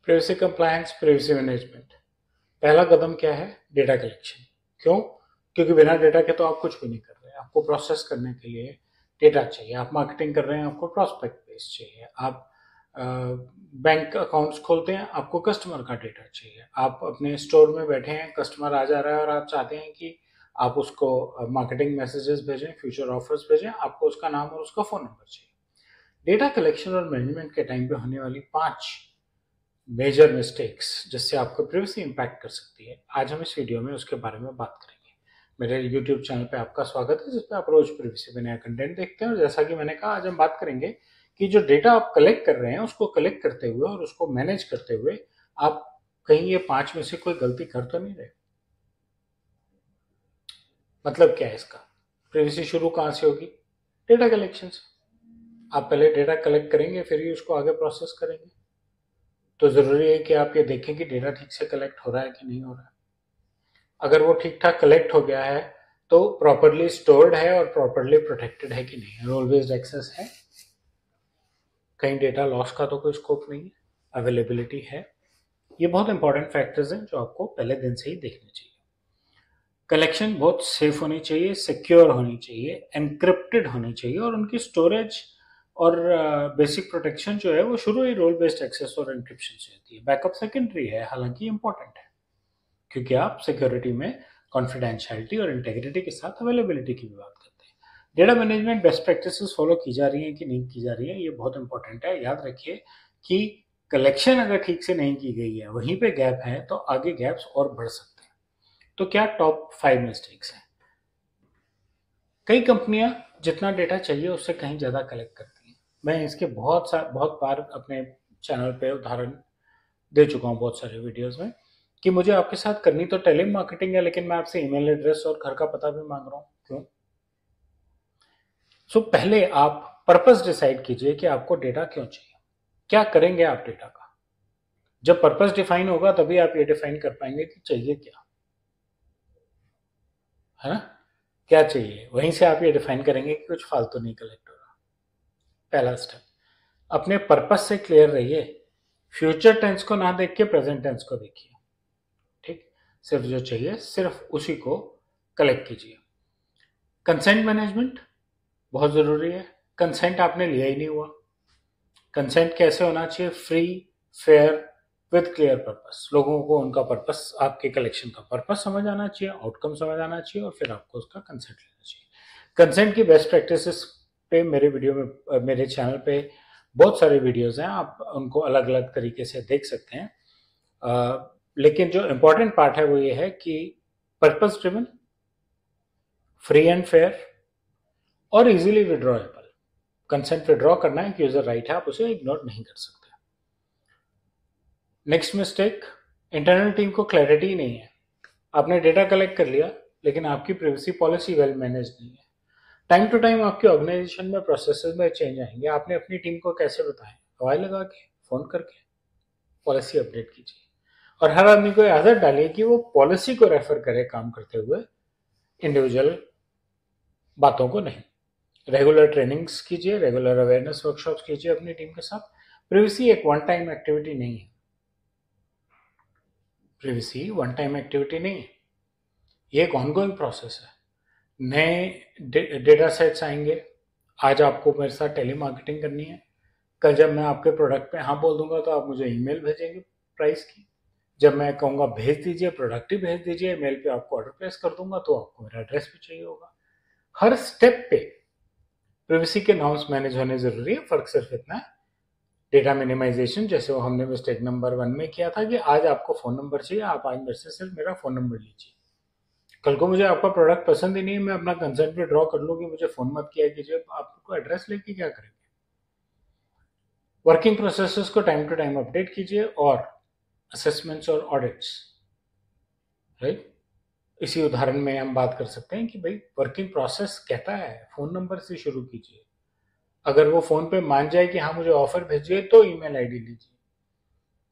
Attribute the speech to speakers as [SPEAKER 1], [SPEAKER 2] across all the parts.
[SPEAKER 1] Privacy compliance, privacy management. पहला कदम क्या है? Data collection. क्यों? क्योंकि बिना डेटा के तो आप कुछ भी नहीं कर रहे। आपको प्रोसेस करने के लिए डेटा चाहिए। आप मार्केटिंग कर रहे हैं, आपको प्रॉस्पेक्ट बेस चाहिए। आप बैंक अकाउंट्स खोलते हैं, आपको कस्टमर का डेटा चाहिए। आप अपने स्टोर में बैठे हैं, कस्टमर आ जा रहा है और आप चाहते हैं कि आप उसको मार्केटिंग मैसेजेस भेजें, फ्यूचर ऑफर्स भेजें, आपको उसका नाम और उसका फोन नंबर चाहिए। डेटा कलेक्शन और मैनेजमेंट के टाइम पे होने वाली 5 मेजर मिस्टेक्स जिससे आपको प्राइवेसी इंपैक्ट कर सकती है, आज हम इस वीडियो में उसके बारे में बात करेंगे। मेरे YouTube चैनल पे आपका स्वागत है, जिसपे आप रोज प्राइवेसी पे नया कंटेंट देखते हैं। और जैसा कि मैंने कहा, आज हम बात करेंगे कि जो डेटा आप कलेक्ट कर रहे हैं उसको कलेक्ट करते हुए और उसको मैनेज करते हुए आप कहीं ये 5 में से कोई गलती कर तो नहीं रहे। मतलब क्या है इसका? प्राइवेसी शुरू कहाँ से होगी? डेटा कलेक्शन से। आप पहले डेटा कलेक्ट करेंगे, फिर ही उसको आगे प्रोसेस करेंगे। तो जरूरी है कि आप ये देखें कि डेटा ठीक से कलेक्ट हो रहा है कि नहीं हो रहा है। अगर वो ठीक ठाक कलेक्ट हो गया है तो प्रॉपरली स्टोर्ड है और प्रॉपरली प्रोटेक्टेड है कि नहीं है, रोल बेस्ड एक्सेस है, कहीं डेटा लॉस का तो कोई स्कोप नहीं है, अवेलेबिलिटी है। ये बहुत इंपॉर्टेंट फैक्टर्स हैं जो आपको पहले दिन से ही देखने चाहिए। कलेक्शन बहुत सेफ होनी चाहिए, सिक्योर होनी चाहिए, एनक्रिप्टेड होनी चाहिए और उनकी स्टोरेज और बेसिक प्रोटेक्शन जो है वो शुरू ही रोल बेस्ड एक्सेस और एनक्रिप्शन से होती है। बैकअप सेकेंडरी है, हालांकि इंपॉर्टेंट है, क्योंकि आप सिक्योरिटी में कॉन्फिडेंशियलिटी और इंटेग्रिटी के साथ अवेलेबिलिटी की भी बात करते हैं। Data management best practices follow की जा रही हैं कि नहीं की जा रही है, ये बहुत इंपॉर्टेंट है। याद रखिए कि कलेक्शन अगर ठीक से नहीं की गई है, वहीं पे गैप है, तो आगे गैप्स और बढ़ सकते हैं। तो क्या टॉप 5 मिस्टेक्स हैं? कई कंपनियां जितना डेटा चाहिए उससे कहीं ज्यादा कलेक्ट करती हैं। मैं इसके बहुत बार अपने चैनल पे उदाहरण दे चुका हूँ, बहुत सारे वीडियोस में, कि मुझे आपके साथ करनी तो टेली मार्केटिंग है, लेकिन मैं आपसे ईमेल एड्रेस और घर का पता भी मांग रहा हूँ। क्यों? पहले आप पर्पस डिसाइड कीजिए कि आपको डेटा क्यों चाहिए, क्या करेंगे आप डेटा का। जब पर्पस डिफाइन होगा तभी आप ये डिफाइन कर पाएंगे कि चाहिए क्या, है ना? क्या चाहिए, वहीं से आप ये डिफाइन करेंगे कि कुछ फालतू नहीं कलेक्ट हो रहा। पहला स्टेप, अपने पर्पस से क्लियर रहिए। फ्यूचर टेंस को ना देख के प्रेजेंट टेंस को देखिए। ठीक? सिर्फ जो चाहिए सिर्फ उसी को कलेक्ट कीजिए। कंसेंट मैनेजमेंट बहुत जरूरी है। कंसेंट आपने लिया ही नहीं हुआ। कंसेंट कैसे होना चाहिए? Free, fair, with clear purpose. लोगों को उनका पर्पस, आपके कलेक्शन का पर्पस समझ आना चाहिए, आउटकम समझ आना चाहिए, और फिर आपको उसका कंसेंट लेना चाहिए। कंसेंट की बेस्ट प्रैक्टिसेस पे मेरे वीडियो में, मेरे चैनल पे बहुत सारे वीडियोस हैं, आप उनको अलग अलग तरीके से देख सकते हैं। लेकिन जो इंपॉर्टेंट पार्ट है वो ये है कि purpose driven, free and fair और इजीली विड्रॉएबल। कंसेंट विड्रॉ करना एक यूजर राइट है, आप उसे इग्नोर नहीं कर सकते। नेक्स्ट मिस्टेक, इंटरनल टीम को क्लैरिटी नहीं है। आपने डेटा कलेक्ट कर लिया, लेकिन आपकी प्राइवेसी पॉलिसी वेल मैनेज नहीं है। टाइम टू टाइम आपके ऑर्गेनाइजेशन में प्रोसेसेस में चेंज आएंगे, आपने अपनी टीम को कैसे बताएं? हवाई लगा के, फोन करके पॉलिसी अपडेट कीजिए। और हर आदमी को आदत डालिए कि वो पॉलिसी को रेफर करे काम करते हुए, इंडिविजुअल बातों को नहीं। रेगुलर ट्रेनिंग्स कीजिए, रेगुलर अवेयरनेस वर्कशॉप्स कीजिए अपनी टीम के साथ। प्राइवेसी एक वन टाइम एक्टिविटी नहीं है। प्राइवेसी वन टाइम एक्टिविटी नहीं है, ये एक ऑनगोइंग प्रोसेस है। नए डेटा सेट्स आएंगे। आज आपको मेरे साथ टेली मार्केटिंग करनी है, कल जब मैं आपके प्रोडक्ट पे हाँ बोल दूंगा तो आप मुझे ईमेल भेजेंगे प्राइस की। जब मैं कहूँगा भेज दीजिए, प्रोडक्ट ही भेज दीजिए, मेल पे आपको ऑर्डर प्लेस कर दूंगा, तो आपको मेरा एड्रेस भी चाहिए होगा। हर स्टेप पे प्राइवेसी के नॉर्म्स मैनेज होने जरूरी है। फर्क सिर्फ इतना है, डेटा मिनिमाइजेशन जैसे वो हमने मिस्टेक नंबर 1 में किया था कि आज आपको फोन नंबर चाहिए, आप आज मेरे से सिर्फ मेरा फोन नंबर लीजिए। कल को मुझे आपका प्रोडक्ट पसंद ही नहीं है, मैं अपना कंसेंट भी ड्रॉ कर लूँ कि मुझे फोन मत किया कीजिए, आपको एड्रेस लेके क्या करेंगे? वर्किंग प्रोसेसेस को टाइम टू टाइम अपडेट कीजिए और असेसमेंट्स और ऑडिट्स, राइट? इसी उदाहरण में हम बात कर सकते हैं कि भाई वर्किंग प्रोसेस कहता है फोन नंबर से शुरू कीजिए। अगर वो फोन पे मान जाए कि हाँ मुझे ऑफर भेजिए, तो ईमेल आईडी लीजिए।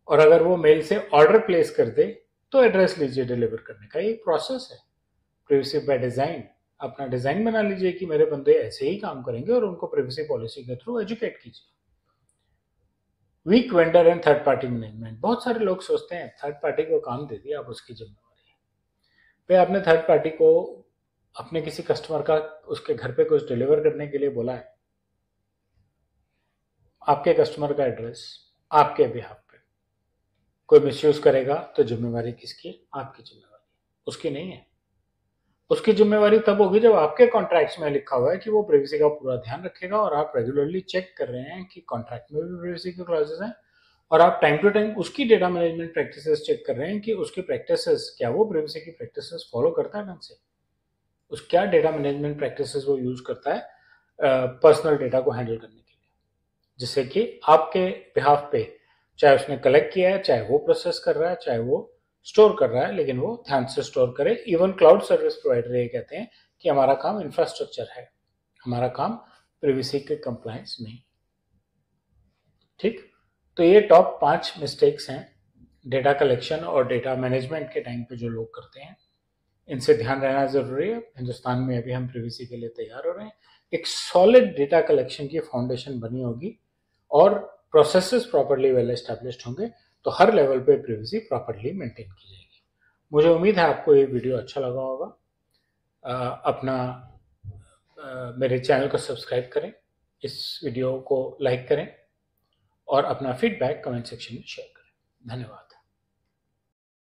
[SPEAKER 1] और अगर वो मेल से ऑर्डर प्लेस कर दे तो एड्रेस लीजिए डिलीवर करने का। एक प्रोसेस है। प्राइवेसी बाय डिजाइन, अपना डिजाइन बना लीजिए कि मेरे बंदे ऐसे ही काम करेंगे और उनको प्राइवेसी पॉलिसी के थ्रू एजुकेट कीजिए। Weak vendor and third party management. बहुत सारे लोग सोचते हैं थर्ड पार्टी को काम दे दिया, अब उसकी जिम्मेवारी है। भाई आपने थर्ड पार्टी को अपने किसी कस्टमर का उसके घर पे कुछ डिलीवर करने के लिए बोला है, आपके कस्टमर का एड्रेस आपके बिहाफ पे, कोई मिसयूज करेगा तो जिम्मेवारी किसकी? आपकी जिम्मेवारी, उसकी नहीं है। उसकी जिम्मेवारी तब होगी जब आपके कॉन्ट्रैक्ट्स में लिखा हुआ है कि वो प्राइवेसी का पूरा ध्यान रखेगा और आप रेगुलरली चेक कर रहे हैं कि कॉन्ट्रैक्ट में भी प्राइवेसी के क्लॉजेस हैं और आप टाइम टू टाइम उसकी डेटा मैनेजमेंट प्रैक्टिसेस चेक कर रहे हैं कि उसकी प्रैक्टिसेस क्या वो प्राइवेसी की प्रैक्टिसेस फॉलो करता है ढंग से, उस क्या डेटा मैनेजमेंट प्रैक्टिसेस वो यूज करता है पर्सनल डेटा को हैंडल करने के लिए, जिससे कि आपके बिहाफ पे चाहे उसने कलेक्ट किया है, चाहे वो प्रोसेस कर रहा है, चाहे वो स्टोर कर रहा है, लेकिन वो ध्यान से स्टोर करे। इवन क्लाउड सर्विस प्रोवाइडर ये कहते हैं कि हमारा काम इंफ्रास्ट्रक्चर है, हमारा काम प्राइवेसी के कंप्लायंस नहीं। ठीक, तो ये टॉप 5 मिस्टेक्स हैं डेटा कलेक्शन और डेटा मैनेजमेंट के टाइम पे जो लोग करते हैं, इनसे ध्यान रहना जरूरी है। हिंदुस्तान में अभी हम प्राइवेसी के लिए तैयार हो रहे हैं, एक सॉलिड डेटा कलेक्शन की फाउंडेशन बनी होगी और प्रोसेसेस प्रॉपर्ली वेल एस्टेब्लिश्ड होंगे, तो हर लेवल पे प्राइवेसी प्रॉपर्ली मेंटेन की जाएगी। मुझे उम्मीद है आपको ये वीडियो अच्छा लगा होगा। मेरे चैनल को सब्सक्राइब करें, इस वीडियो को लाइक करें और अपना फीडबैक कमेंट सेक्शन में शेयर करें। धन्यवाद।